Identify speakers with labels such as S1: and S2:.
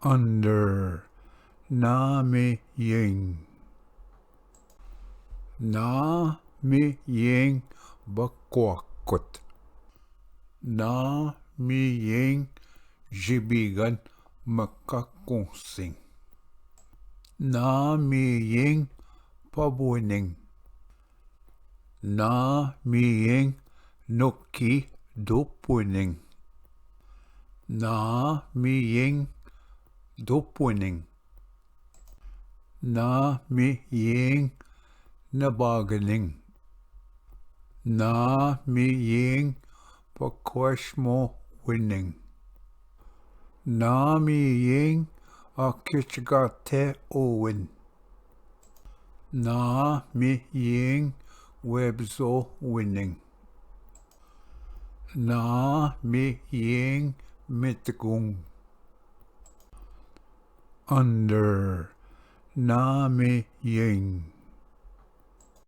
S1: under, na mi ying, na mi ying bakwakot, na mi ying jibigan makakungsing, na mi ying pabuning, na mi ying nuki dupuning, na mi ying dupuning, na mi ying nabaganing, na mi ying pakwashmo winning, na mi ying akichgate owin, na mi ying webzo winning, na mi ying mitgung, under, na mi ying.